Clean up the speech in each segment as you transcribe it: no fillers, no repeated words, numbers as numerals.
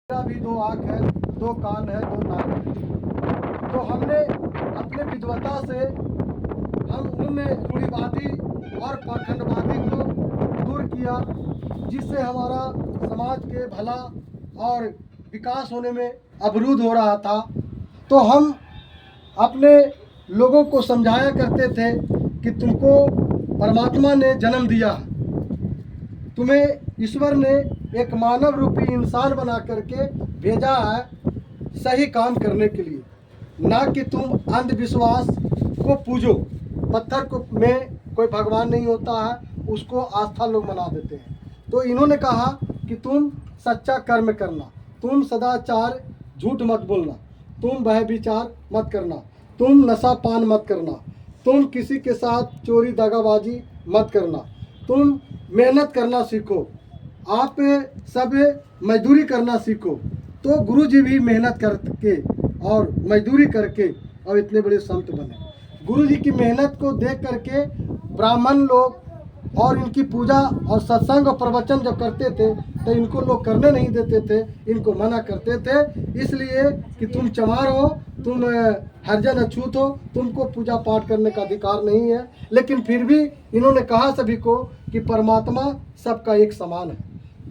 मेरा भी दो आँख है, दो कान है, दो नाक है। तो हमने अपने विद्वता से हम उन रूढ़िवादी और पाखंडवादी को दूर किया, जिससे हमारा समाज के भला और विकास होने में अवरुद्ध हो रहा था। तो हम अपने लोगों को समझाया करते थे कि तुमको परमात्मा ने जन्म दिया है, तुम्हें ईश्वर ने एक मानव रूपी इंसान बना करके भेजा है सही काम करने के लिए, ना कि तुम अंधविश्वास को पूजो। पत्थर को में कोई भगवान नहीं होता है, उसको आस्था लोग बना देते हैं। तो इन्होंने कहा कि तुम सच्चा कर्म करना, तुम सदाचार, झूठ मत बोलना, तुम व्यभिचार मत करना, तुम नशा पान मत करना, तुम किसी के साथ चोरी दगाबाजी मत करना, तुम मेहनत करना सीखो, आप सब मजदूरी करना सीखो। तो गुरु जी भी मेहनत करके और मजदूरी करके और इतने बड़े संत बने। गुरु जी की मेहनत को देख करके ब्राह्मण लोग और इनकी पूजा और सत्संग और प्रवचन जब करते थे तो इनको लोग करने नहीं देते थे, इनको मना करते थे, इसलिए कि तुम चमार हो, तुम हरिजन अछूत हो, तुमको पूजा पाठ करने का अधिकार नहीं है। लेकिन फिर भी इन्होंने कहा सभी को कि परमात्मा सबका एक समान है।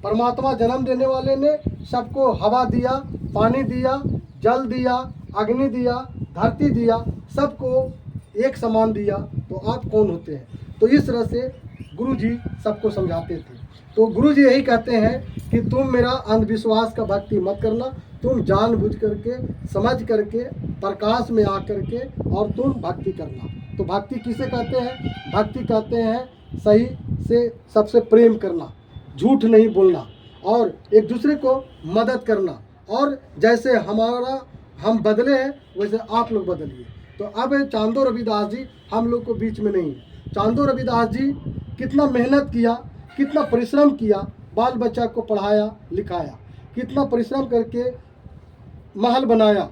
परमात्मा जन्म देने वाले ने सबको हवा दिया, पानी दिया, जल दिया, अग्नि दिया, धरती दिया, सबको एक समान दिया। तो आप कौन होते हैं? तो इस तरह से गुरु जी सबको समझाते थे। तो गुरु जी यही कहते हैं कि तुम मेरा अंधविश्वास का भक्ति मत करना, तुम जानबूझ करके समझ करके प्रकाश में आ करके और तुम भक्ति करना। तो भक्ति किसे कहते हैं? भक्ति कहते हैं सही से सबसे प्रेम करना, झूठ नहीं बोलना और एक दूसरे को मदद करना। और जैसे हम बदले हैं वैसे आप लोग बदलिए। तो अब चांदो रविदास जी हम लोग को बीच में नहीं है। चांदो रविदास जी कितना मेहनत किया, कितना परिश्रम किया, बाल बच्चा को पढ़ाया लिखाया, कितना परिश्रम करके महल बनाया,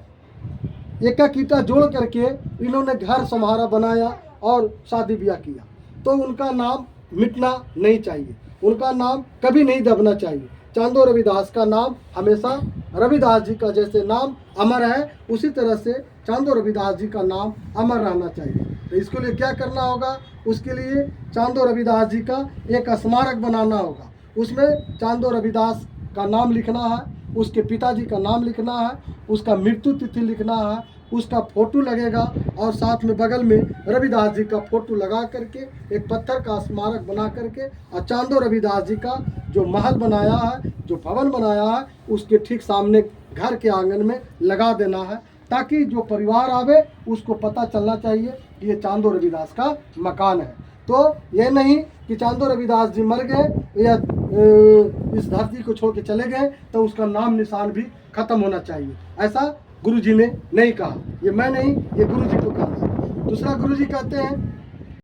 एक ईंटा जोड़ करके इन्होंने घर संहारा बनाया और शादी ब्याह किया। तो उनका नाम मिटना नहीं चाहिए, उनका नाम कभी नहीं दबना चाहिए। चांदो रविदास का नाम हमेशा, रविदास जी का जैसे नाम अमर है उसी तरह से चांदो रविदास जी का नाम अमर रहना चाहिए। तो इसके लिए क्या करना होगा? उसके लिए चांदो रविदास जी का एक स्मारक बनाना होगा, उसमें चांदो रविदास का नाम लिखना है, उसके पिताजी का नाम लिखना है, उसका मृत्यु तिथि लिखना है, उसका फोटो लगेगा और साथ में बगल में रविदास जी का फोटो लगा करके एक पत्थर का स्मारक बना करके और चांदो रविदास जी का जो महल बनाया है, जो भवन बनाया है, उसके ठीक सामने घर के आंगन में लगा देना है, ताकि जो परिवार आवे उसको पता चलना चाहिए कि ये चांदो रविदास का मकान है। तो ये नहीं कि चांदो रविदास जी मर गए या इस धरती को छोड़ के चले गए तो उसका नाम निशान भी खत्म होना चाहिए। ऐसा गुरु जी ने नहीं कहा, ये मैं नहीं, ये गुरु जी को कहा। दूसरा गुरु जी कहते हैं